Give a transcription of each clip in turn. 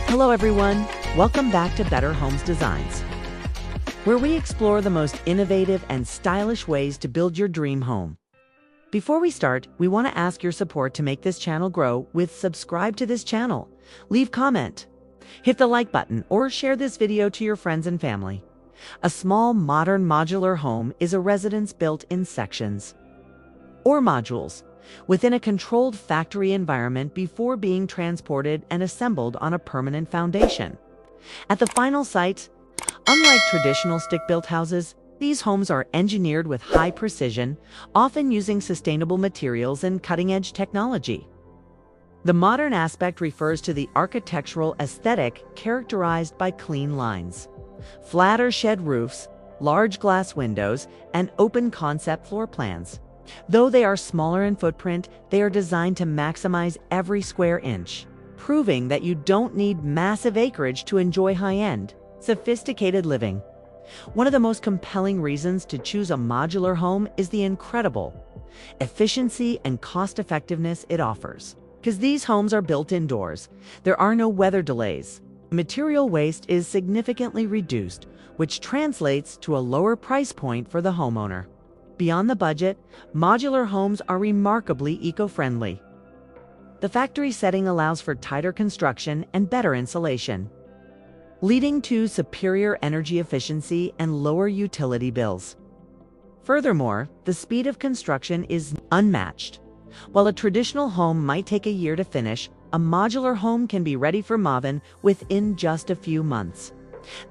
Hello everyone, welcome back to Better Homes Designs, where we explore the most innovative and stylish ways to build your dream home. Before we start, we want to ask your support to make this channel grow with subscribe to this channel, leave comment, hit the like button, or share this video to your friends and family. A small modern modular home is a residence built in sections or modules within a controlled factory environment before being transported and assembled on a permanent foundation. At the final site, unlike traditional stick-built houses, these homes are engineered with high precision, often using sustainable materials and cutting-edge technology. The modern aspect refers to the architectural aesthetic characterized by clean lines, flat or shed roofs, large glass windows, and open-concept floor plans. Though they are smaller in footprint, they are designed to maximize every square inch, proving that you don't need massive acreage to enjoy high-end, sophisticated living. One of the most compelling reasons to choose a modular home is the incredible efficiency and cost-effectiveness it offers. Because these homes are built indoors, there are no weather delays. Material waste is significantly reduced, which translates to a lower price point for the homeowner. Beyond the budget, modular homes are remarkably eco-friendly. The factory setting allows for tighter construction and better insulation, leading to superior energy efficiency and lower utility bills. Furthermore, the speed of construction is unmatched. While a traditional home might take a year to finish, a modular home can be ready for move-in within just a few months.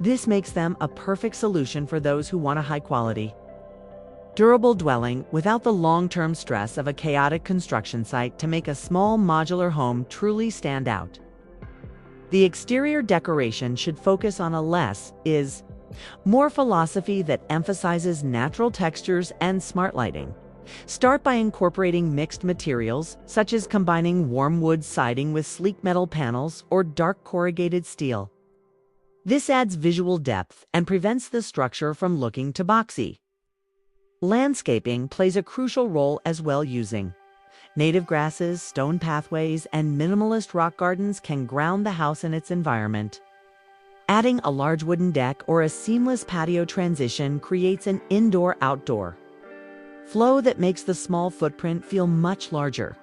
This makes them a perfect solution for those who want a high-quality, durable dwelling without the long-term stress of a chaotic construction site to make a small modular home truly stand out. The exterior decoration should focus on a less is more philosophy that emphasizes natural textures and smart lighting. Start by incorporating mixed materials, such as combining warm wood siding with sleek metal panels or dark corrugated steel. This adds visual depth and prevents the structure from looking too boxy. Landscaping plays a crucial role as well. Using native grasses, stone pathways, and minimalist rock gardens can ground the house in its environment. Adding a large wooden deck or a seamless patio transition creates an indoor-outdoor flow that makes the small footprint feel much larger.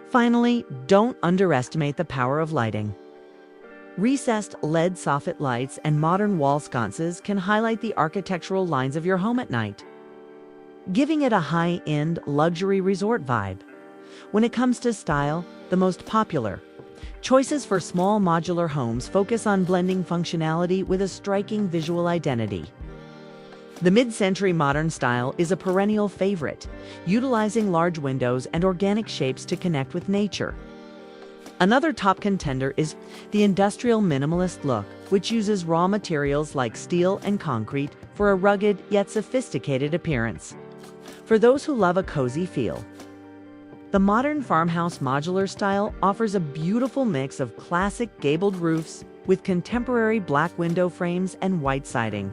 Finally, don't underestimate the power of lighting. Recessed LED soffit lights and modern wall sconces can highlight the architectural lines of your home at night, giving it a high-end luxury resort vibe. When it comes to style, the most popular choices for small modular homes focus on blending functionality with a striking visual identity. The mid-century modern style is a perennial favorite, utilizing large windows and organic shapes to connect with nature. Another top contender is the industrial minimalist look, which uses raw materials like steel and concrete for a rugged yet sophisticated appearance. For those who love a cozy feel, the modern farmhouse modular style offers a beautiful mix of classic gabled roofs with contemporary black window frames and white siding.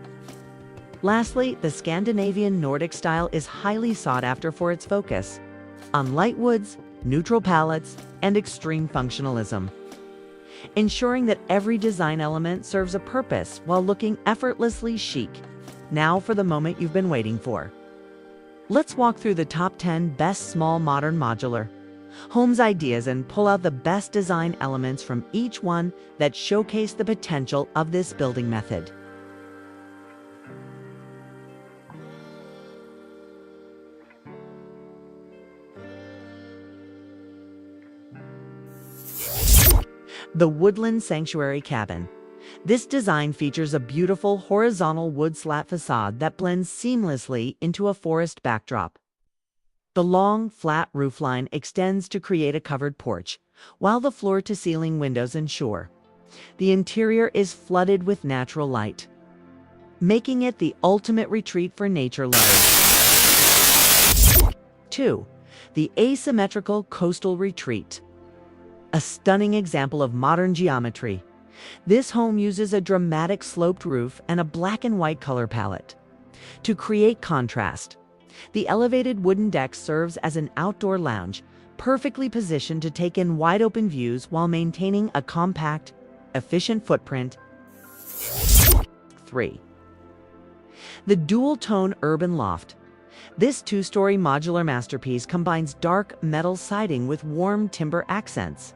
Lastly, the Scandinavian Nordic style is highly sought after for its focus on light woods, neutral palettes, and extreme functionalism, ensuring that every design element serves a purpose while looking effortlessly chic. Now for the moment you've been waiting for. Let's walk through the top 10 best small modern modular homes ideas and pull out the best design elements from each one that showcase the potential of this building method. The Woodland Sanctuary Cabin. This design features a beautiful horizontal wood slat facade that blends seamlessly into a forest backdrop. The long, flat roofline extends to create a covered porch, while the floor-to-ceiling windows ensure the interior is flooded with natural light, making it the ultimate retreat for nature lovers. 2. The Asymmetrical Coastal Retreat. A stunning example of modern geometry. This home uses a dramatic sloped roof and a black and white color palette to create contrast. The elevated wooden deck serves as an outdoor lounge, perfectly positioned to take in wide-open views while maintaining a compact, efficient footprint. 3. The dual-tone urban loft. This two-story modular masterpiece combines dark metal siding with warm timber accents.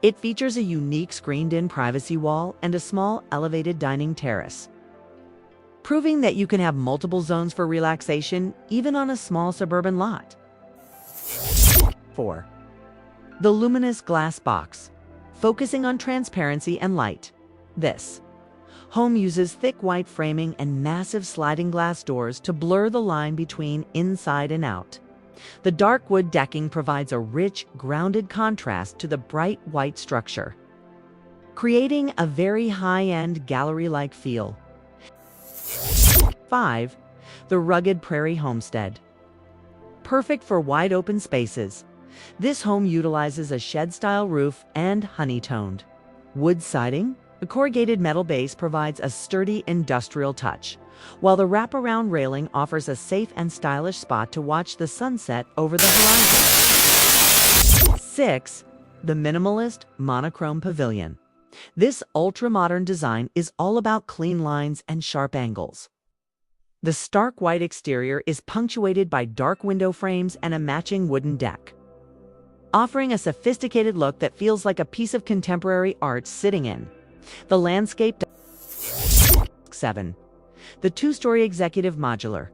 It features a unique screened-in privacy wall and a small elevated dining terrace, proving that you can have multiple zones for relaxation even on a small suburban lot. 4. The luminous glass box, focusing on transparency and light. This home uses thick white framing and massive sliding glass doors to blur the line between inside and out. The dark wood decking provides a rich, grounded contrast to the bright white structure, creating a very high-end gallery-like feel. 5. The rugged prairie homestead. Perfect for wide-open spaces, this home utilizes a shed-style roof and honey-toned wood siding. The corrugated metal base provides a sturdy industrial touch, while the wraparound railing offers a safe and stylish spot to watch the sunset over the horizon. 6. The minimalist monochrome pavilion. This ultra-modern design is all about clean lines and sharp angles. The stark white exterior is punctuated by dark window frames and a matching wooden deck, offering a sophisticated look that feels like a piece of contemporary art sitting in the landscape. 7. The two-story executive modular.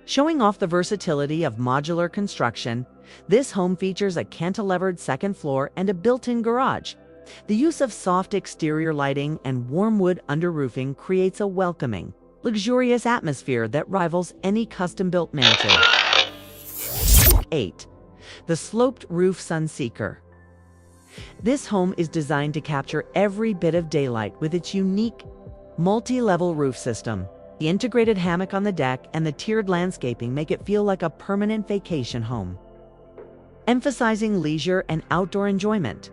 Showing off the versatility of modular construction, this home features a cantilevered second floor and a built-in garage. The use of soft exterior lighting and warm wood underroofing creates a welcoming, luxurious atmosphere that rivals any custom-built mansion. 8. The sloped roof sunseeker. This home is designed to capture every bit of daylight with its unique multi-level roof system. The integrated hammock on the deck and the tiered landscaping make it feel like a permanent vacation home, emphasizing leisure and outdoor enjoyment.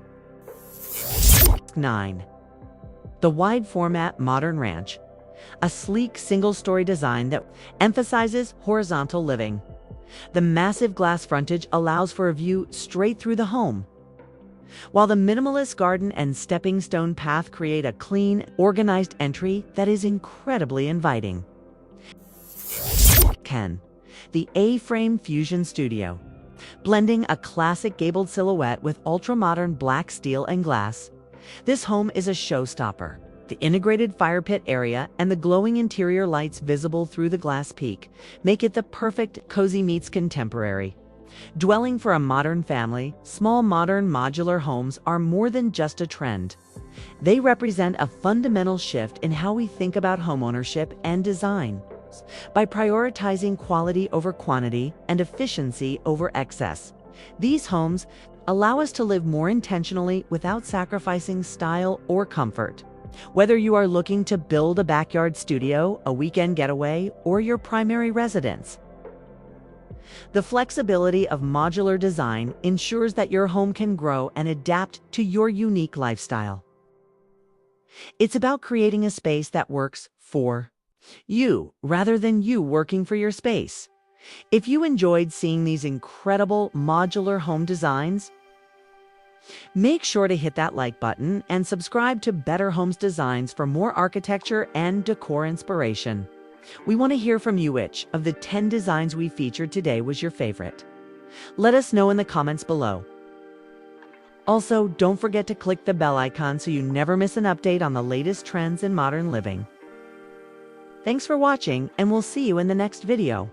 9. The wide-format modern ranch. A sleek single-story design that emphasizes horizontal living. The massive glass frontage allows for a view straight through the home, while the minimalist garden and stepping stone path create a clean, organized entry that is incredibly inviting. 10. The A-frame fusion studio. Blending a classic gabled silhouette with ultra-modern black steel and glass, this home is a showstopper. The integrated fire pit area and the glowing interior lights visible through the glass peak make it the perfect cozy meets contemporary. Dwelling for a modern family, small modern modular homes are more than just a trend. They represent a fundamental shift in how we think about homeownership and design. By prioritizing quality over quantity and efficiency over excess, these homes allow us to live more intentionally without sacrificing style or comfort. Whether you are looking to build a backyard studio, a weekend getaway, or your primary residence, the flexibility of modular design ensures that your home can grow and adapt to your unique lifestyle. It's about creating a space that works for you rather than you working for your space. If you enjoyed seeing these incredible modular home designs, make sure to hit that like button and subscribe to Better Homes Designs for more architecture and decor inspiration. We want to hear from you which of the 10 designs we featured today was your favorite. Let us know in the comments below. Also, don't forget to click the bell icon so you never miss an update on the latest trends in modern living. Thanks for watching, and we'll see you in the next video.